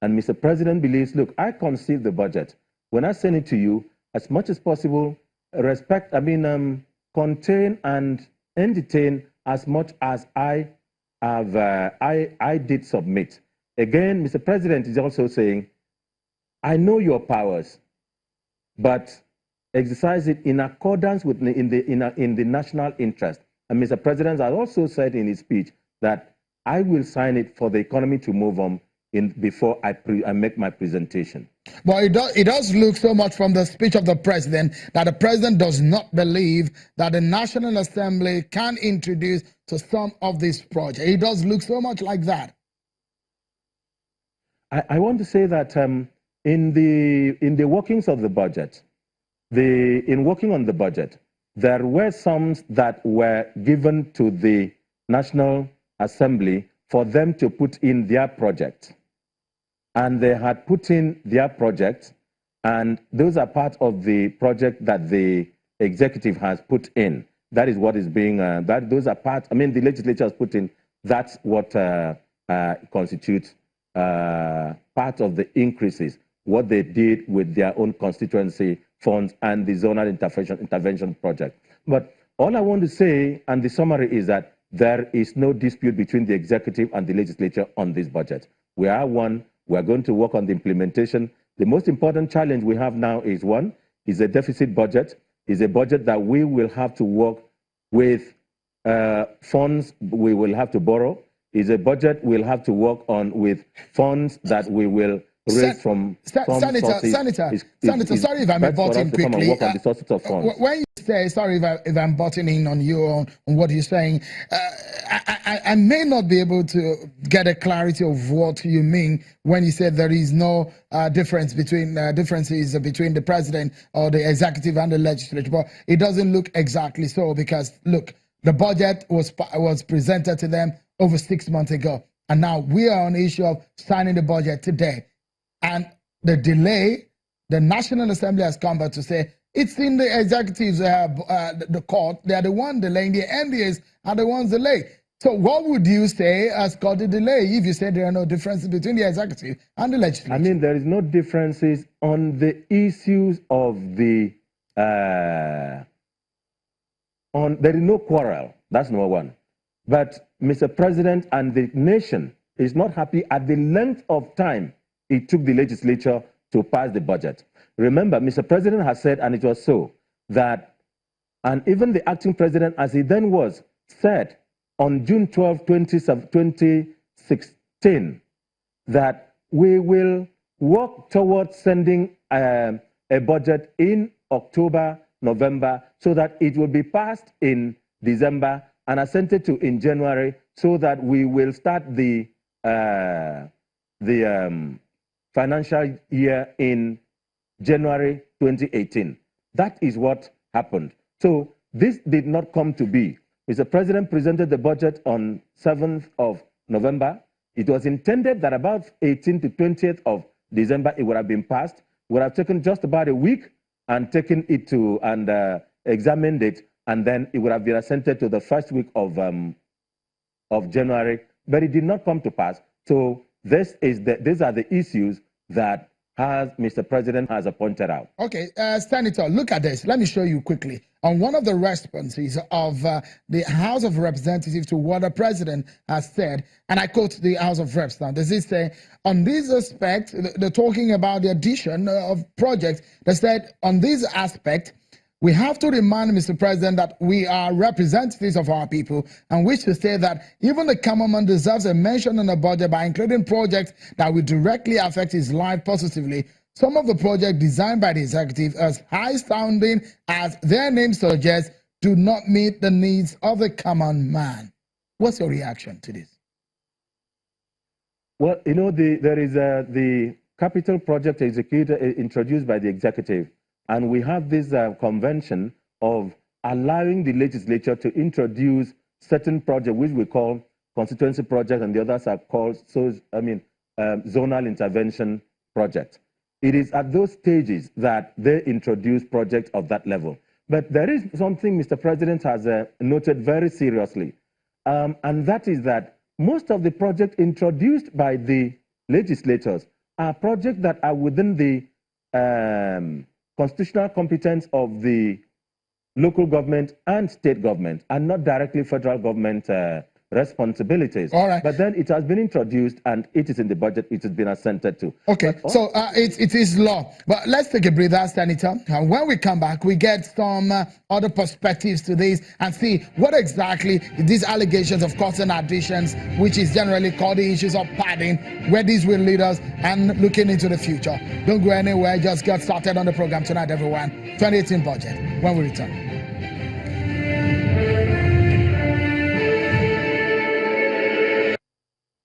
And Mr. President believes, look, I conceived the budget. When I send it to you, as much as possible, contain and entertain as much as I have, I did submit. Again, Mr. President is also saying, I know your powers, but exercise it in accordance with in the national interest. And Mr. President has also said in his speech that I will sign it for the economy to move on before I make my presentation. But it does look so much from the speech of the president that the president does not believe that the National Assembly can introduce to some of these projects. It does look so much like that. I want to say that in the workings of the budget, in working on the budget, there were sums that were given to the National Assembly for them to put in their project. And they had put in their project, and those are part of the project that the executive has put in. That is what is being, those are part, the legislature has put in, that's what constitutes part of the increases, what they did with their own constituency funds and the zonal intervention project. But all I want to say, and the summary is that there is no dispute between the executive and the legislature on this budget. We are one. We are going to work on the implementation. The most important challenge we have now is a deficit budget. Is a budget that we will have to work with funds we will have to borrow. Is a budget we'll have to work on with funds that we will raise from Senator, sorry if I'm butting quickly. Work on the sources of funds. When you say, sorry if I'm butting in on you on what you're saying, I may not be able to get a clarity of what you mean when you say there is no differences between the president or the executive and the legislature. But it doesn't look exactly so, because look, the budget was presented to them over 6 months ago, and now we are on the issue of signing the budget today. And the delay, the National Assembly has come back to say it's in the executives, the court. They are the one delaying. The NDAs are the ones delaying. So what would you say has caused the delay if you say there are no differences between the executive and the legislature? There is no differences on the issues of the, there is no quarrel. That's number one. But Mr. President and the nation is not happy at the length of time it took the legislature to pass the budget. Remember, Mr. President has said, and it was so, that, and even the acting president, as he then was, said on June 12, 2016, that we will work towards sending a budget in October, November, so that it will be passed in December and assented to in January, so that we will start the financial year in January 2018. That is what happened. So this did not come to be. Mr. President presented the budget on 7th of November. It was intended that about 18th to 20th of December it would have been passed. It would have taken just about a week and taken it to and examined it, and then it would have been assented to the first week of January. But it did not come to pass. So these are the issues that Mr. President has pointed out. Okay, Senator, look at this. Let me show you quickly. On one of the responses of the House of Representatives to what the President has said, and I quote the House of Reps now, does it say, on this aspect, they're talking about the addition of projects, they said, on this aspect, we have to remind Mr. President that we are representatives of our people and wish to say that even the common man deserves a mention in the budget by including projects that will directly affect his life positively. Some of the projects designed by the executive, as high-sounding as their name suggests, do not meet the needs of the common man. What's your reaction to this? Well, you know, there is the capital project executed introduced by the executive. And we have this convention of allowing the legislature to introduce certain projects, which we call constituency projects, and the others are called zonal intervention projects. It is at those stages that they introduce projects of that level. But there is something Mr. President has noted very seriously, and that is that most of the projects introduced by the legislators are projects that are within the constitutional competence of the local government and state government, and not directly federal government responsibilities. All right. But then it has been introduced and it is in the budget, it has been assented to. Okay, so it is law. But let's take a breather, Senator. And when we come back, we get some other perspectives to this and see what exactly these allegations of costs and additions, which is generally called the issues of padding, where these will lead us and looking into the future. Don't go anywhere. Just get started on the program tonight, everyone. 2018 budget when we return.